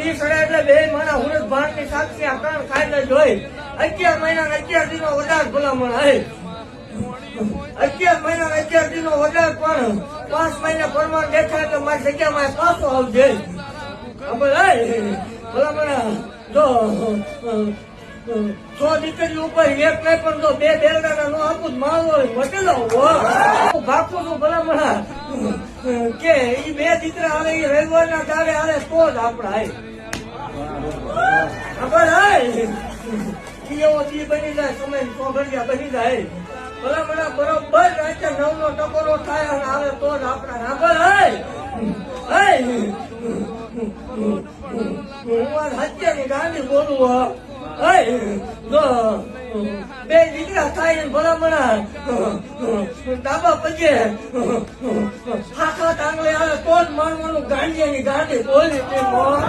ઈ સડે એટલે બે મારા હુરત ભારતની સાક્ષી આ કાન ખાઈને જોઈ 11 મહિના 11 દિનો વધારે ભલામણ હે 11 મહિના 11 દિનો વધારે પણ 5 મહિના પરમાન દેખાય એટલે મારી જગ્યામાં પાછો આવજે ભલામણ જો 100 દીકરી ઉપર એક નહીં પણ તો 2 બેલડાના નો આપું મારો મટેલો ભાગું છું ભલામણ કે ઈ 2 દીકરા આવે એ રવિવારના દાડે આવે તો જ આપડા એવો દી બની જાય સમય સોગડિયા બની જાય ભલામણ બરોબર રાતે 9 નો ટકોરો થાય અને આવે તો જ આપડા સાંભળ હું આ હત્યાની ગાંધી બોલું બે દીકરા થાય ભલામણ ડાબા પગે હાથ આંગળે આવે તો જ માનવાનું ગાંધીની ગાંધી બોલી